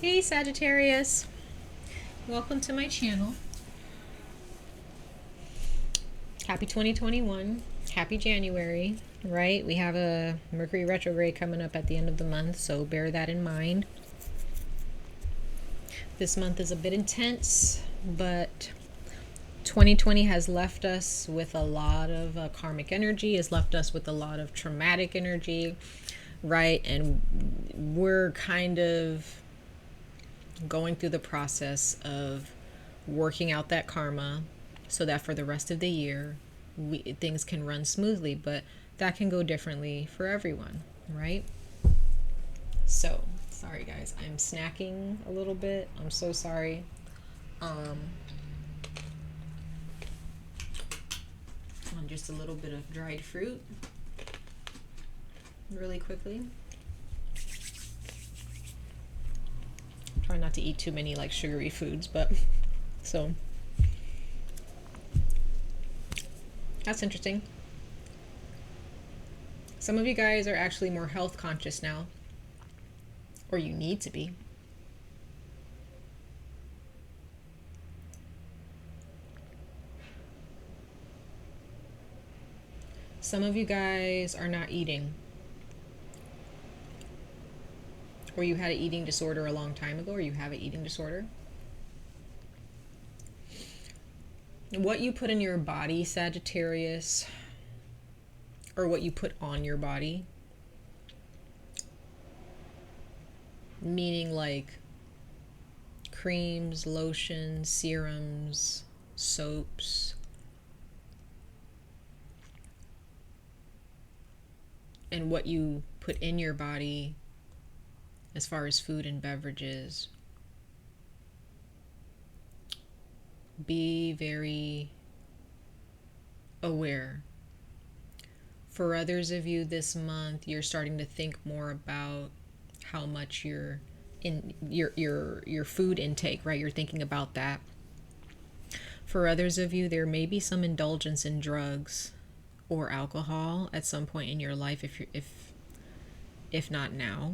Hey Sagittarius, welcome to my channel. Happy 2021, happy January, right? We have a Mercury retrograde coming up at the end of the month, so bear that in mind. This month is a bit intense, but 2020 has left us with a lot of karmic energy, has left us with a lot of traumatic energy, right? And we're kind of going through the process of working out that karma so that for the rest of the year things can run smoothly, but that can go differently for everyone, right? So sorry guys, I'm snacking a little bit, I'm so sorry. On just a little bit of dried fruit really quickly. Try not to eat too many like sugary foods, but so that's interesting. Some of you guys are actually more health conscious now, or you need to be. Some of you guys are not eating, or you had an eating disorder a long time ago, or you have an eating disorder. What you put in your body, Sagittarius, or what you put on your body, meaning like creams, lotions, serums, soaps, and what you put in your body as far as food and beverages, be very aware. For others of you this month, you're starting to think more about how much you're in your food intake, right? You're thinking about that. For others of you, there may be some indulgence in drugs or alcohol at some point in your life, if not now.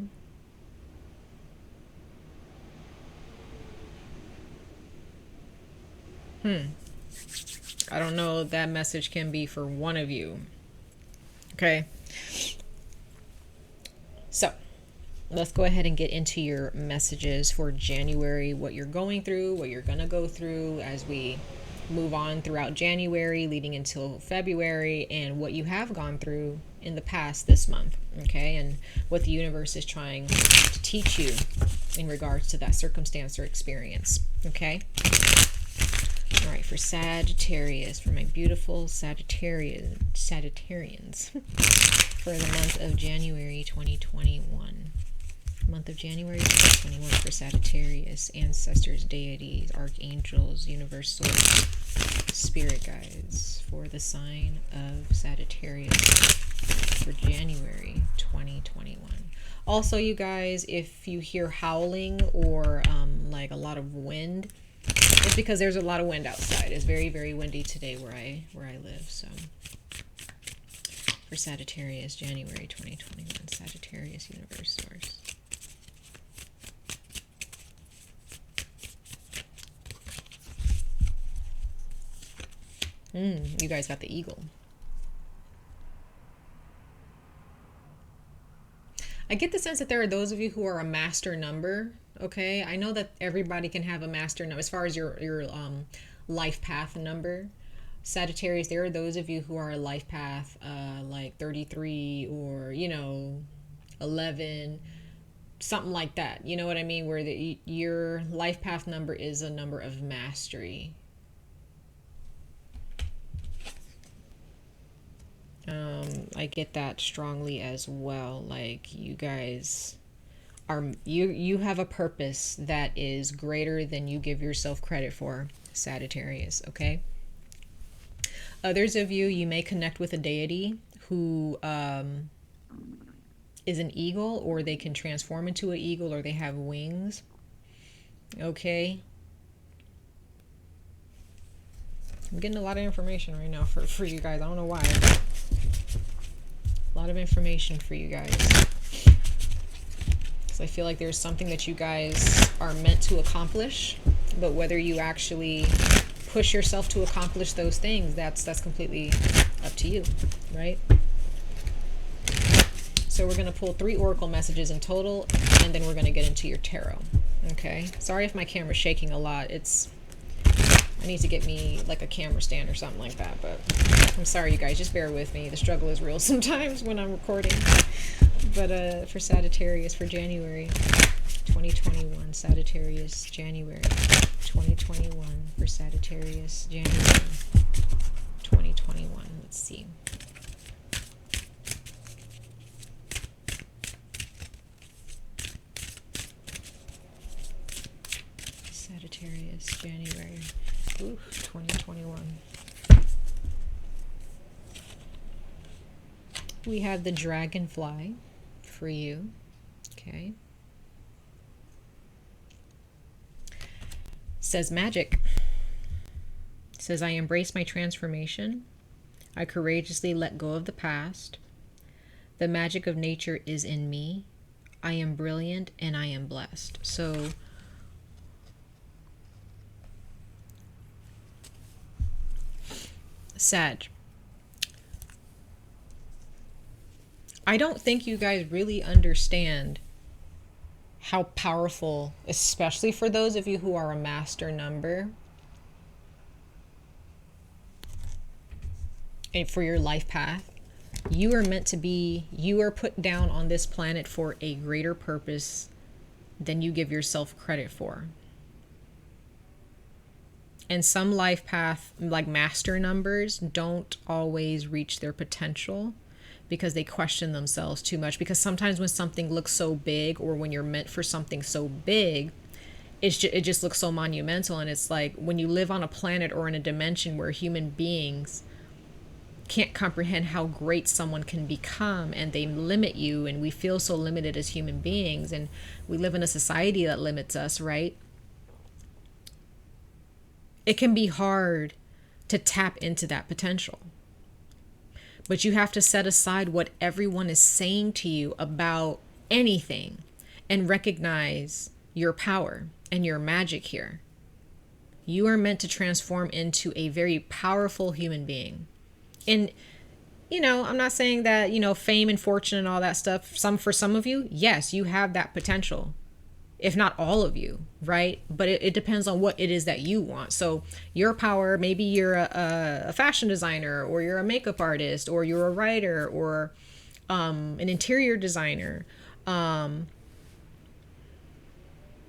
I don't know, that message can be for one of you. Okay. So let's go ahead and get into your messages for January, what you're going through, what you're going to go through as we move on throughout January, leading until February, and what you have gone through in the past this month, okay? And what the universe is trying to teach you in regards to that circumstance or experience, okay? All right, for Sagittarius, for my beautiful Sagittarians, for the month of January 2021. Month of January 2021 for Sagittarius, ancestors, deities, archangels, universal spirit guides for the sign of Sagittarius for January 2021. Also, you guys, if you hear howling or like a lot of wind, it's because there's a lot of wind outside. It's very, very windy today where I live. So for Sagittarius, January 2021, Sagittarius universe source. You guys got the eagle. I get the sense that there are those of you who are a master number. Okay, I know that everybody can have a master number as far as your life path number. Sagittarius, there are those of you who are a life path like 33 or 11, something like that. You know what I mean? Where your life path number is a number of mastery. I get that strongly as well. Like you guys are, you have a purpose that is greater than you give yourself credit for, Sagittarius, okay? Others of you, you may connect with a deity who is an eagle, or they can transform into an eagle, or they have wings, okay? I'm getting a lot of information right now for you guys. I don't know why. A lot of information for you guys. So I feel like there's something that you guys are meant to accomplish, but whether you actually push yourself to accomplish those things, that's completely up to you, right? So we're going to pull 3 oracle messages in total, and then we're going to get into your tarot. Okay. Sorry if my camera's shaking a lot. I need to get me like a camera stand or something like that, but I'm sorry, you guys. Just bear with me. The struggle is real sometimes when I'm recording. But for Sagittarius for January 2021, Sagittarius, January 2021 for Sagittarius, January 2021. Let's see. Sagittarius, January 2021. We have the dragonfly for you. Okay. Says magic. Says, I embrace my transformation. I courageously let go of the past. The magic of nature is in me. I am brilliant and I am blessed. So Sag, I don't think you guys really understand how powerful, especially for those of you who are a master number, and for your life path, you are meant to be, you are put down on this planet for a greater purpose than you give yourself credit for. And some life path, like master numbers, don't always reach their potential because they question themselves too much. Because sometimes when something looks so big, or when you're meant for something so big, it just looks so monumental. And it's like when you live on a planet or in a dimension where human beings can't comprehend how great someone can become, and they limit you, and we feel so limited as human beings, and we live in a society that limits us, right? It can be hard to tap into that potential. But you have to set aside what everyone is saying to you about anything and recognize your power and your magic here. You are meant to transform into a very powerful human being. And, you know, I'm not saying that, you know, fame and fortune and all that stuff, for some of you, yes, you have that potential. If not all of you, right? But it depends on what it is that you want. So your power, maybe you're a fashion designer, or you're a makeup artist, or you're a writer, or an interior designer.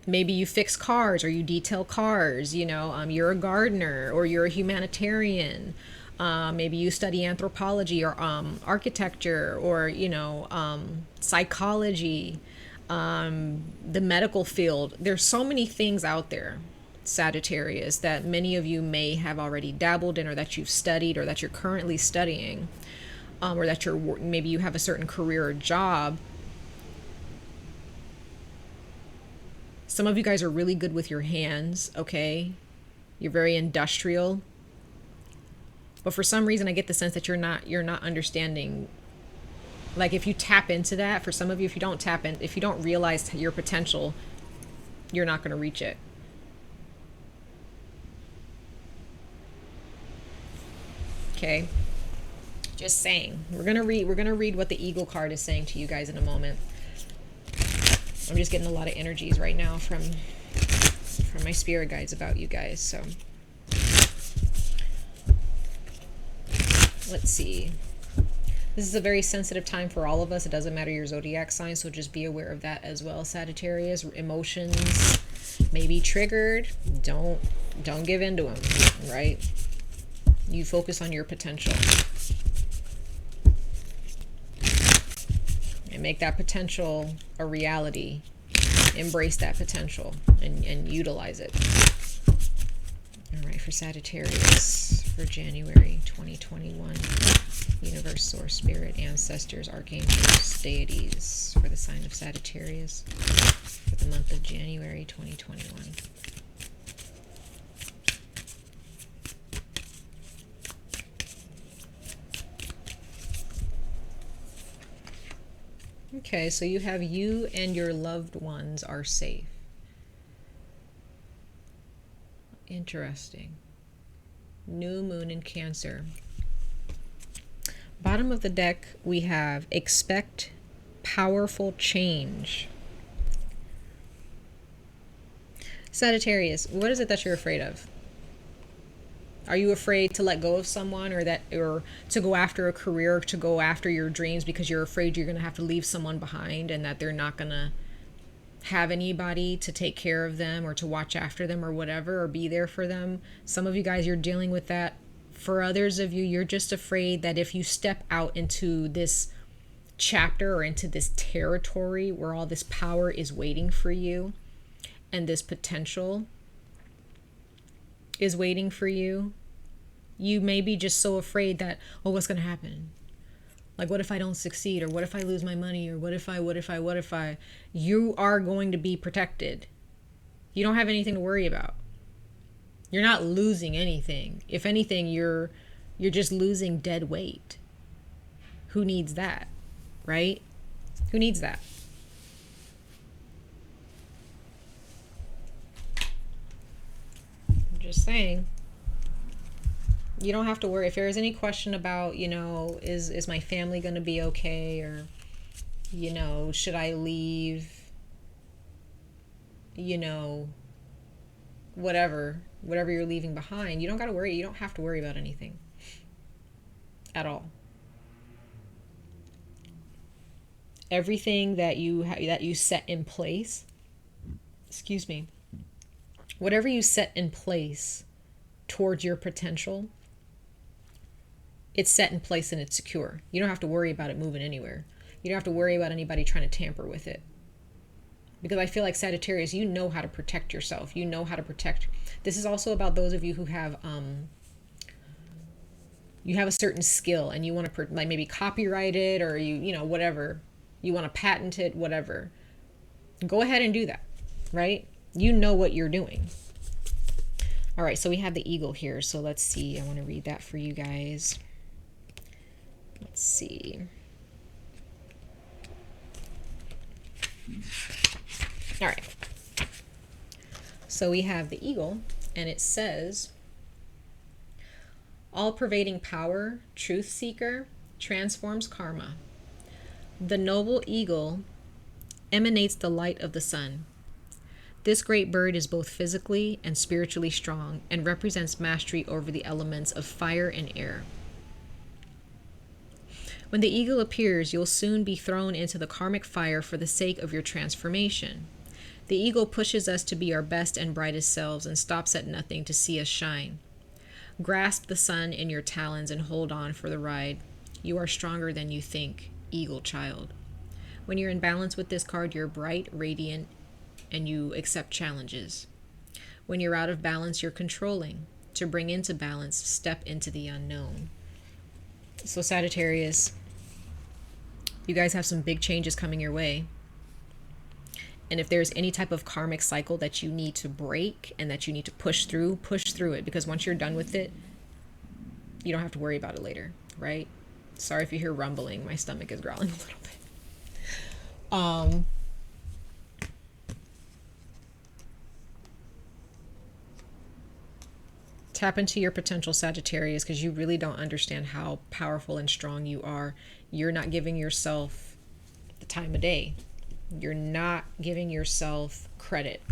Maybe you fix cars, or you detail cars, you know, you're a gardener, or you're a humanitarian. Maybe you study anthropology, or architecture, or, you know, psychology. The medical field. There's so many things out there, Sagittarius, that many of you may have already dabbled in, or that you've studied, or that you're currently studying, or that maybe you have a certain career or job. Some of you guys are really good with your hands, okay? You're very industrial. But for some reason, I get the sense that you're not understanding. Like, if you tap into that, for some of you, if you don't realize your potential, you're not going to reach it. Okay. Just saying. We're going to read what the Eagle card is saying to you guys in a moment. I'm just getting a lot of energies right now from my spirit guides about you guys. So let's see. This is a very sensitive time for all of us. It doesn't matter your zodiac sign, so just be aware of that as well, Sagittarius. Emotions may be triggered. Don't give in to them, right? You focus on your potential. And make that potential a reality. Embrace that potential and utilize it. All right, for Sagittarius for January 2021. Universe, source, spirit, ancestors, archangels, deities for the sign of Sagittarius for the month of January 2021. Okay, so you have you and your loved ones are safe. Interesting. New moon in Cancer. Bottom of the deck, we have expect powerful change. Sagittarius, what is it that you're afraid of? Are you afraid to let go of someone, or to go after a career, or to go after your dreams because you're afraid you're going to have to leave someone behind and that they're not going to have anybody to take care of them or to watch after them or whatever, or be there for them? Some of you guys, you're dealing with that. For others of you, you're just afraid that if you step out into this chapter or into this territory where all this power is waiting for you and this potential is waiting for you, you may be just so afraid that, oh, what's going to happen? Like, what if I don't succeed? Or what if I lose my money? Or what if I? You are going to be protected. You don't have anything to worry about. You're not losing anything. If anything, you're just losing dead weight. Who needs that? Right? Who needs that? I'm just saying. You don't have to worry. If there's any question about, is my family going to be okay? Or, should I leave? Whatever you're leaving behind, you don't got to worry. You don't have to worry about anything at all. Everything that you set in place, whatever you set in place towards your potential, it's set in place and it's secure. You don't have to worry about it moving anywhere. You don't have to worry about anybody trying to tamper with it. Because I feel like, Sagittarius, you know how to protect yourself. You know how to protect. This is also about those of you who have you have a certain skill and you want to like maybe copyright it, or whatever. You want to patent it, whatever. Go ahead and do that, right? You know what you're doing. All right, so we have the eagle here. So let's see. I want to read that for you guys. Let's see. All right. So we have the eagle, and it says, all-pervading power, truth seeker, transforms karma. The noble eagle emanates the light of the sun. This great bird is both physically and spiritually strong and represents mastery over the elements of fire and air. When the eagle appears, you'll soon be thrown into the karmic fire for the sake of your transformation. The eagle pushes us to be our best and brightest selves and stops at nothing to see us shine. Grasp the sun in your talons and hold on for the ride. You are stronger than you think, eagle child. When you're in balance with this card, you're bright, radiant, and you accept challenges. When you're out of balance, you're controlling. To bring into balance, step into the unknown. So Sagittarius, you guys have some big changes coming your way. And if there's any type of karmic cycle that you need to break and that you need to push through it. Because once you're done with it, you don't have to worry about it later, right? Sorry if you hear rumbling. My stomach is growling a little bit. Tap into your potential, Sagittarius, because you really don't understand how powerful and strong you are. You're not giving yourself the time of day. You're not giving yourself credit.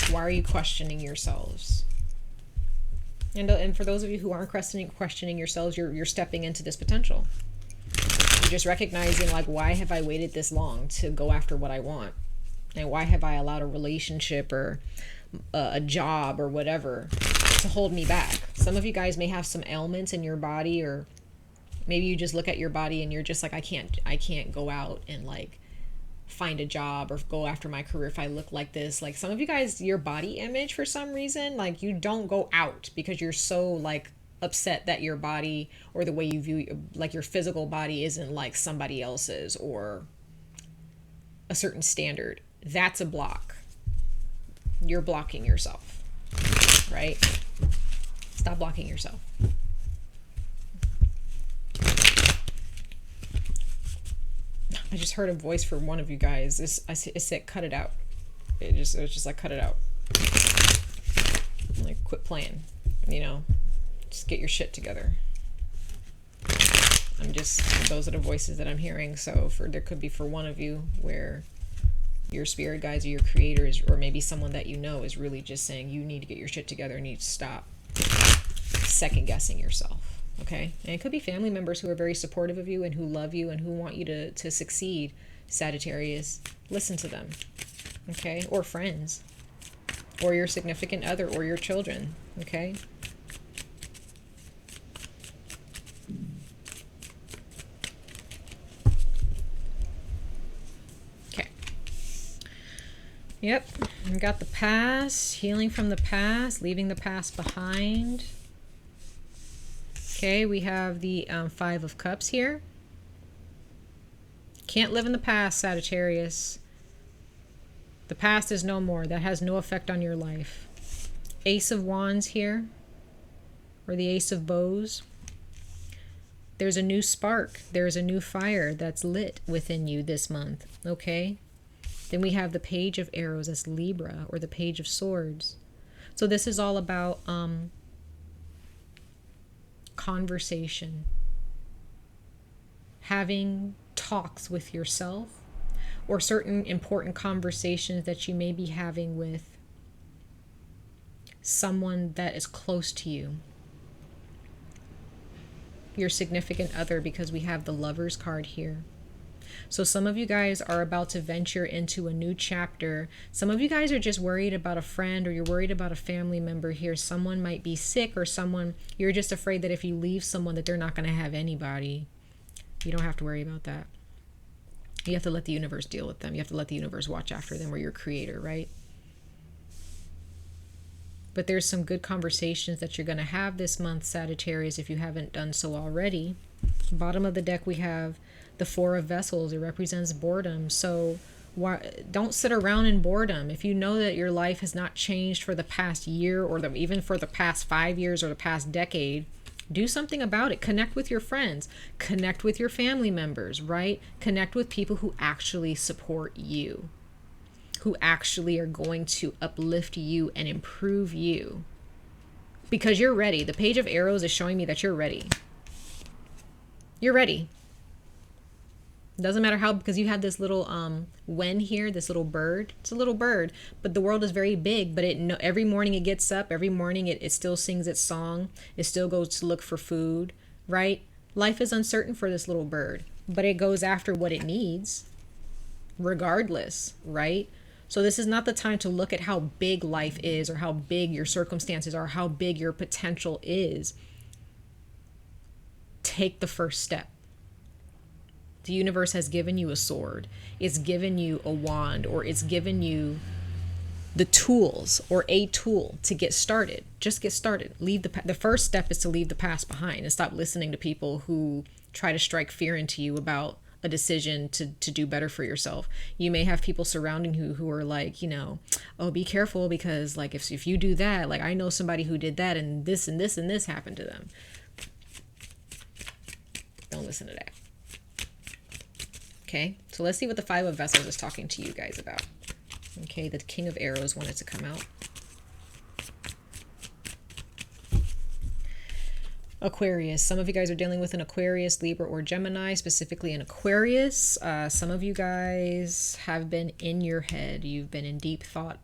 Why are you questioning yourselves? And for those of you who aren't questioning yourselves, you're stepping into this potential. You're just recognizing, like, why have I waited this long to go after what I want? And why have I allowed a relationship or a job or whatever to hold me back? Some of you guys may have some ailments in your body, or maybe you just look at your body and you're just like, I can't go out and like find a job or go after my career if I look like this. Like, some of you guys, your body image, for some reason, like, you don't go out because you're so like upset that your body, or the way you view like your physical body, isn't like somebody else's or a certain standard. That's a block. You're blocking yourself, right? Stop blocking yourself. I just heard a voice for one of you guys. It said, cut it out. It was just like, cut it out. Like, quit playing, you know, just get your shit together. Those are the voices that I'm hearing. So there could be for one of you where your spirit guides or your creators, or maybe someone that you know, is really just saying, you need to get your shit together and you need to stop second guessing yourself. Okay. And it could be family members who are very supportive of you and who love you and who want you to succeed, Sagittarius. Listen to them. Okay. Or friends, or your significant other, or your children. Okay. Okay. Yep. We got the past, healing from the past, leaving the past behind. Okay, we have the 5 of Cups here. Can't live in the past, Sagittarius. The past is no more. That has no effect on your life. Ace of Wands here, or the Ace of Bows. There's a new spark. There's a new fire that's lit within you this month, okay? Then we have the Page of Arrows as Libra, or the Page of Swords. So this is all about conversation, having talks with yourself, or certain important conversations that you may be having with someone that is close to you, your significant other, because we have the Lovers card here. So some of you guys are about to venture into a new chapter. Some of you guys are just worried about a friend, or you're worried about a family member here. Someone might be sick, or someone, you're just afraid that if you leave someone that they're not going to have anybody. You don't have to worry about that. You have to let the universe deal with them. You have to let the universe watch after them, or your creator, right? But there's some good conversations that you're going to have this month, Sagittarius, if you haven't done so already. Bottom of the deck, we have the 4 of Vessels. It represents boredom. So don't sit around in boredom. If you know that your life has not changed for the past year, or even for the past 5 years, or the past decade, do something about it. Connect with your friends. Connect with your family members, right? Connect with people who actually support you, who actually are going to uplift you and improve you, because you're ready. The Page of Arrows is showing me that you're ready. You're ready. Doesn't matter how, because you have this little wen here, this little bird. It's a little bird, but the world is very big. But every morning it gets up. Every morning it still sings its song. It still goes to look for food, right? Life is uncertain for this little bird, but it goes after what it needs regardless, right? So this is not the time to look at how big life is, or how big your circumstances are, how big your potential is. Take the first step. The universe has given you a sword. It's given you a wand, or it's given you the tools, or a tool to get started. Just get started. The first step is to leave the past behind and stop listening to people who try to strike fear into you about a decision to do better for yourself. You may have people surrounding you who are like, you know, oh, be careful, because like if you do that, like I know somebody who did that, and this and this and this happened to them. Don't listen to that. Okay, so let's see what the 5 of Vessels is talking to you guys about. Okay, the King of Arrows wanted to come out. Aquarius. Some of you guys are dealing with an Aquarius, Libra, or Gemini, specifically an Aquarius. Some of you guys have been in your head. You've been in deep thought.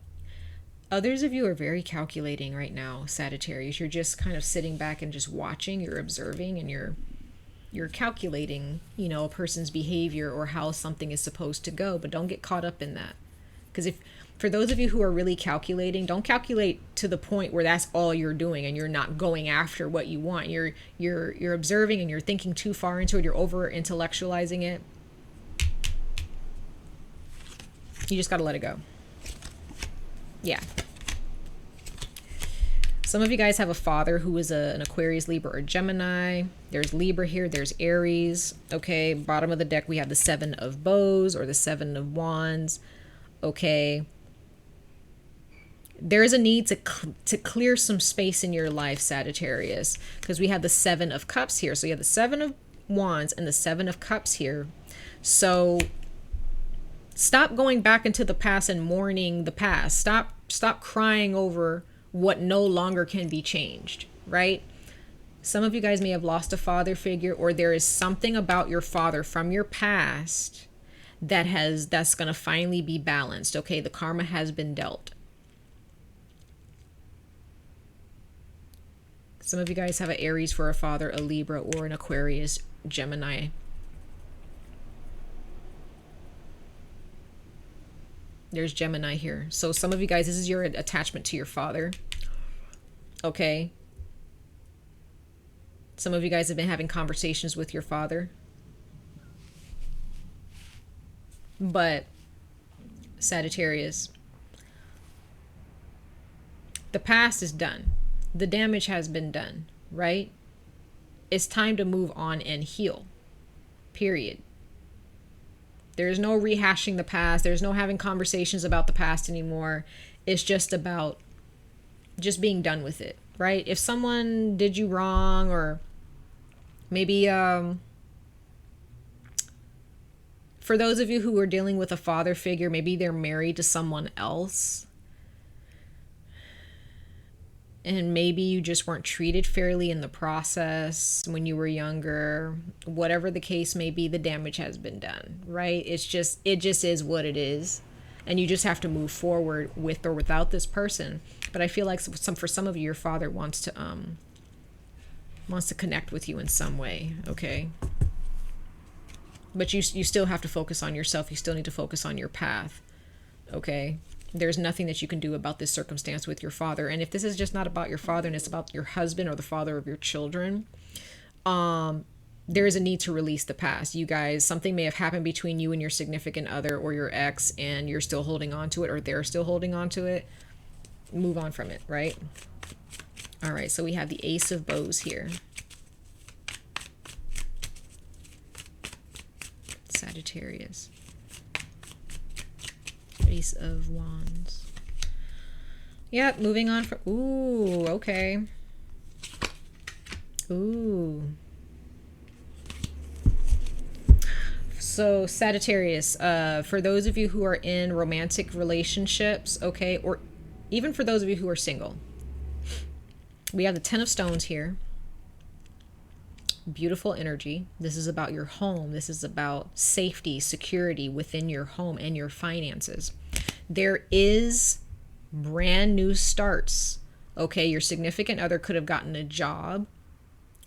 Others of you are very calculating right now, Sagittarius. You're just kind of sitting back and just watching. You're observing, and you're calculating, you know, a person's behavior or how something is supposed to go, but don't get caught up in that. Because for those of you who are really calculating, don't calculate to the point where that's all you're doing and you're not going after what you want. You're observing and you're thinking too far into it. You're over intellectualizing it. You just got to let it go. Yeah. Some of you guys have a father who is an Aquarius, Libra, or Gemini. There's Libra here. There's Aries. Okay, bottom of the deck, we have the 7 of Bows, or the 7 of Wands. Okay. There is a need to clear some space in your life, Sagittarius, because we have the 7 of Cups here. So you have the 7 of Wands and the 7 of Cups here. So Stop going back into the past and mourning the past. Stop crying over what no longer can be changed, right? Some of you guys may have lost a father figure, or there is something about your father from your past that's going to finally be balanced. Okay, the karma has been dealt. Some of you guys have an Aries for a father, a Libra, or an Aquarius, Gemini. There's Gemini here. So some of you guys, this is your attachment to your father. Okay. Some of you guys have been having conversations with your father. But Sagittarius, the past is done. The damage has been done, right? It's time to move on and heal. Period. There's no rehashing the past. There's no having conversations about the past anymore. It's just about just being done with it, right? If someone did you wrong, or maybe for those of you who are dealing with a father figure, maybe they're married to someone else, and maybe you just weren't treated fairly in the process when you were younger. Whatever the case may be, the damage has been done, right? It just is what it is, and you just have to move forward with or without this person. But I feel like for some of you, your father wants to connect with you in some way, okay? But you still have to focus on yourself. You still need to focus on your path, okay? There's nothing that you can do about this circumstance with your father. And if this is just not about your father and it's about your husband or the father of your children, there is a need to release the past. You guys, something may have happened between you and your significant other or your ex, and you're still holding on to it, or they're still holding on to it. Move on from it, right? All right, so we have the Ace of Bows here. Sagittarius. Ace of Wands. Yep, moving on from... Ooh, okay. Ooh. So Sagittarius, for those of you who are in romantic relationships, okay, or even for those of you who are single, we have the Ten of Stones here. Beautiful energy. This is about your home. This is about safety, security within your home and your finances. There is brand new starts. Okay, your significant other could have gotten a job.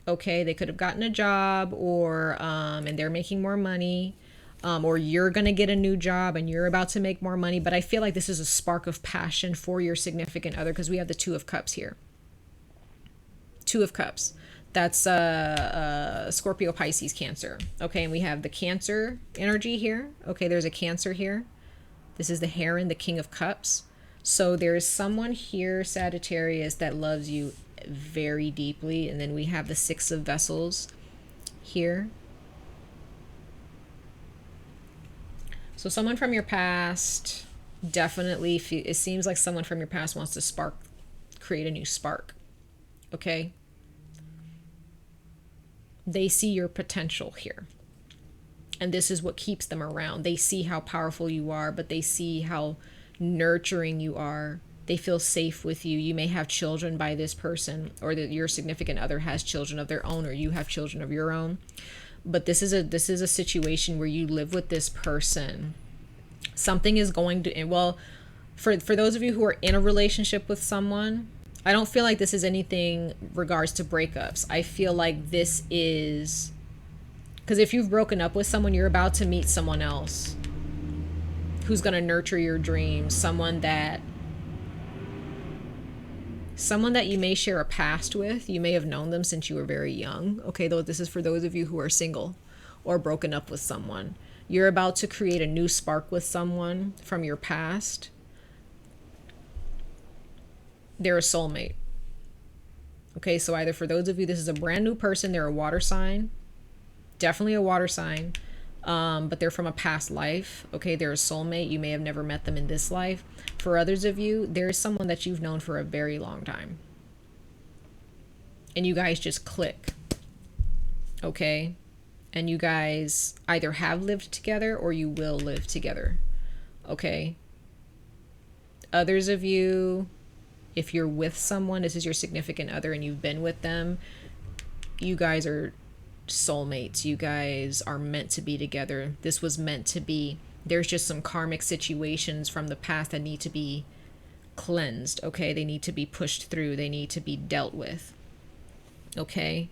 Okay, they could have gotten a job, or and they're making more money, or you're gonna get a new job and you're about to make more money. But I feel like this is a spark of passion for your significant other, because we have the Two of Cups here. Two of Cups. That's Scorpio, Pisces, Cancer. Okay, and we have the Cancer energy here. Okay, there's a Cancer here. This is the Heron, the King of Cups. So there is someone here, Sagittarius, that loves you very deeply. And then we have the Six of Vessels here. So someone from your past, definitely, it seems like someone from your past wants to create a new spark. Okay? They see your potential here. And this is what keeps them around. They see how powerful you are, but they see how nurturing you are. They feel safe with you. You may have children by this person, or that your significant other has children of their own, or you have children of your own. But this is a situation where you live with this person. Something is going to, well, for those of you who are in a relationship with someone, I don't feel like this is anything regards to breakups. I feel like this is, because if you've broken up with someone, you're about to meet someone else who's going to nurture your dreams. Someone that you may share a past with. You may have known them since you were very young. Okay, though this is for those of you who are single or broken up with someone. You're about to create a new spark with someone from your past. They're a soulmate. Okay, so either for those of you, this is a brand new person, they're a water sign. Definitely a water sign. But they're from a past life. Okay, they're a soulmate. You may have never met them in this life. For others of you, there's someone that you've known for a very long time. And you guys just click. Okay? And you guys either have lived together or you will live together. Okay. Others of you, if you're with someone, this is your significant other and you've been with them, you guys are soulmates. You guys are meant to be together. This was meant to be. There's just some karmic situations from the past that need to be cleansed. Okay. They need to be pushed through. They need to be dealt with. Okay.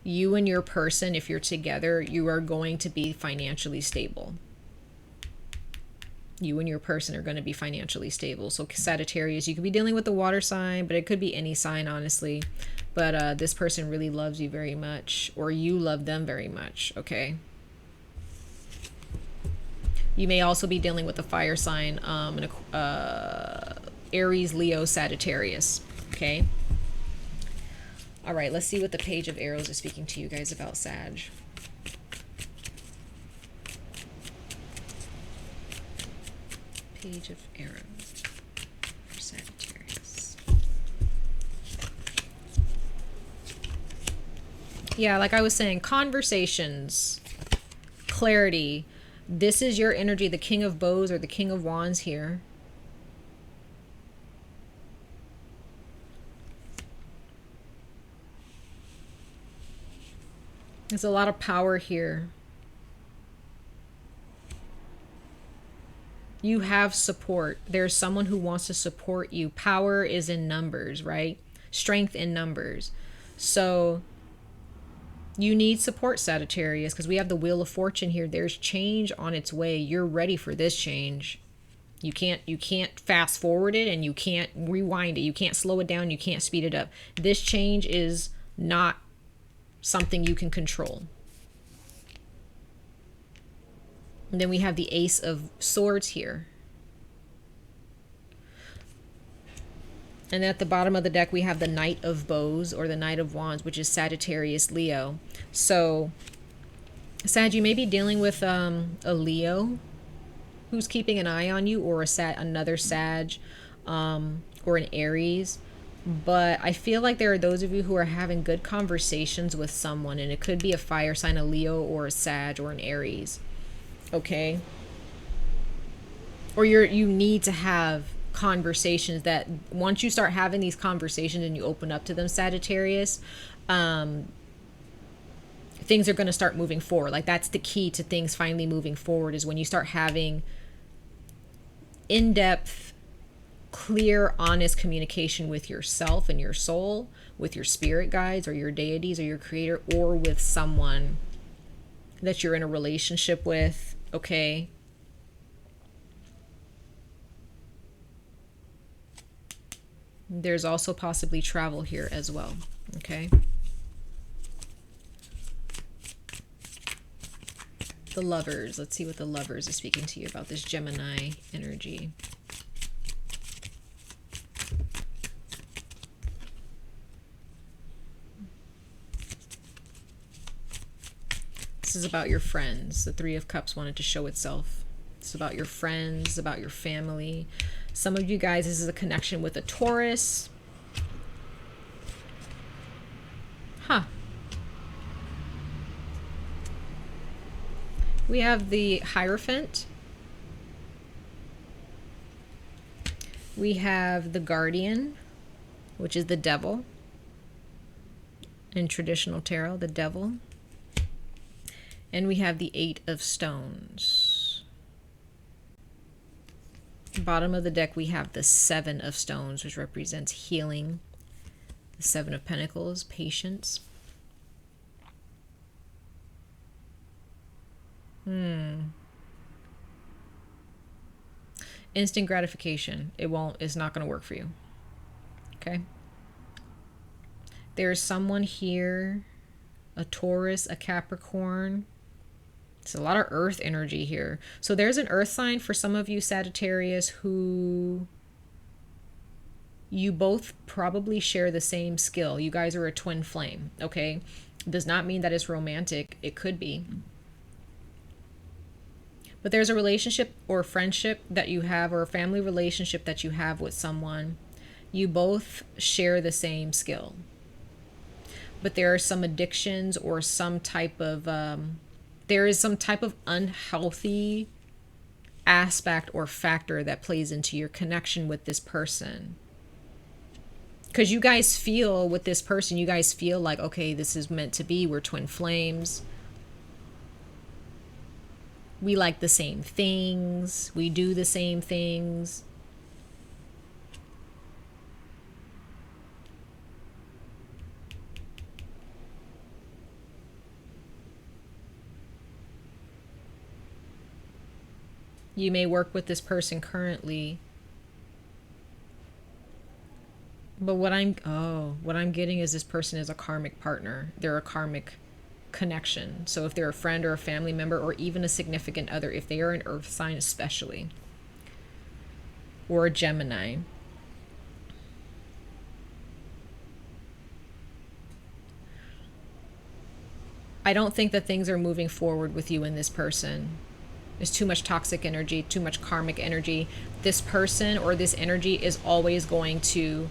You and your person, if you're together, you are going to be financially stable. You and your person are going to be financially stable. So Sagittarius, you could be dealing with the water sign, but it could be any sign, honestly. But this person really loves you very much, or you love them very much, okay? You may also be dealing with a fire sign, Aries, Leo, Sagittarius, okay? All right, let's see what the Page of Arrows is speaking to you guys about Sag. Page of Arrows for Sagittarius. Yeah, like I was saying, conversations, clarity. This is your energy, the King of Bows or the King of Wands here. There's a lot of power here. You have support. There's someone who wants to support you. Power is in numbers, right? Strength in numbers. So you need support, Sagittarius, because we have the Wheel of Fortune here. There's change on its way. You're ready for this change. You can't fast forward it, and you can't rewind it. You can't slow it down. You can't speed it up. This change is not something you can control. And then we have the Ace of Swords here. And then at the bottom of the deck, we have the Knight of Bows or the Knight of Wands, which is Sagittarius, Leo. So, Sag, you may be dealing with a Leo who's keeping an eye on you, or another Sag, or an Aries. But I feel like there are those of you who are having good conversations with someone, and it could be a fire sign, a Leo or a Sag or an Aries. Okay, or you need to have conversations that once you start having these conversations and you open up to them, Sagittarius, things are going to start moving forward. Like, that's the key to things finally moving forward, is when you start having in-depth, clear, honest communication with yourself and your soul, with your spirit guides or your deities or your creator, or with someone that you're in a relationship with. Okay. There's also possibly travel here as well. Okay. The Lovers. Let's see what the Lovers is speaking to you about, this Gemini energy. This is about your friends. The Three of Cups wanted to show itself. It's about your friends, about your family. Some of you guys, this is a connection with a Taurus. Huh. We have the Hierophant. We have the Guardian, which is the Devil. In traditional tarot, the Devil. And we have the Eight of Stones. Bottom of the deck, we have the Seven of Stones, which represents healing. The Seven of Pentacles, patience. Instant gratification. It's not going to work for you. Okay. There's someone here, a Taurus, a Capricorn. It's a lot of earth energy here. So there's an earth sign for some of you, Sagittarius, who you both probably share the same skill. You guys are a twin flame, okay? Does not mean that it's romantic. It could be. But there's a relationship or a friendship that you have, or a family relationship that you have with someone. You both share the same skill. But there are some addictions or some type of... there is some type of unhealthy aspect or factor that plays into your connection with this person. Because you guys feel with this person, you guys feel like, okay, this is meant to be. We're twin flames. We like the same things. We do the same things. You may work with this person currently. But what I'm getting is this person is a karmic partner. They're a karmic connection. So if they're a friend or a family member or even a significant other, if they are an earth sign especially, or a Gemini, I don't think that things are moving forward with you and this person. There's too much toxic energy, too much karmic energy. This person or this energy is always going to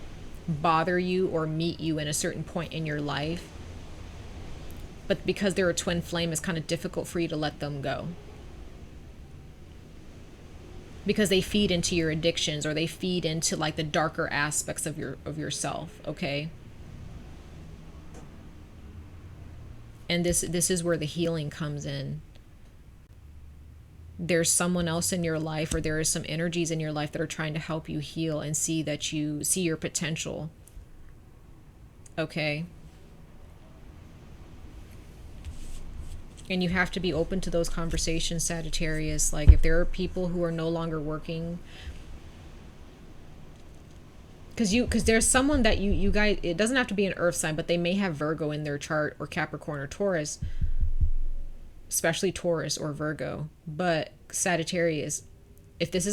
bother you or meet you in a certain point in your life. But because they're a twin flame, it's kind of difficult for you to let them go. Because they feed into your addictions, or they feed into like the darker aspects of yourself, okay? And this is where the healing comes in. There's someone else in your life, or there are some energies in your life that are trying to help you heal and see that you see your potential. Okay? And you have to be open to those conversations, Sagittarius. Like if there are people who are no longer working, because there's someone that you guys, it doesn't have to be an earth sign, but they may have Virgo in their chart, or Capricorn or Taurus, especially Taurus or Virgo. But Sagittarius, if this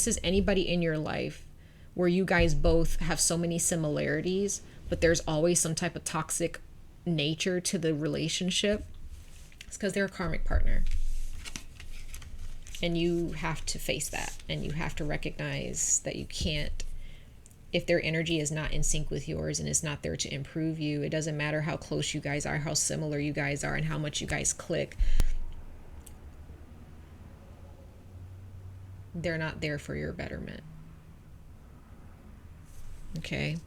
is anybody in your life where you guys both have so many similarities, but there's always some type of toxic nature to the relationship, it's because they're a karmic partner. And you have to face that, and you have to recognize that you can't, if their energy is not in sync with yours and is not there to improve you, it doesn't matter how close you guys are, how similar you guys are, and how much you guys click. They're not there for your betterment. Okay?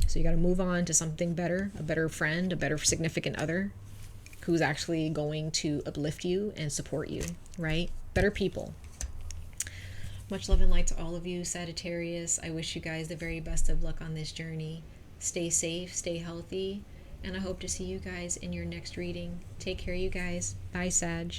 So you got to move on to something better, a better friend, a better significant other who's actually going to uplift you and support you, right? Better people. Much love and light to all of you, Sagittarius. I wish you guys the very best of luck on this journey. Stay safe, stay healthy, and I hope to see you guys in your next reading. Take care, you guys. Bye, Sag.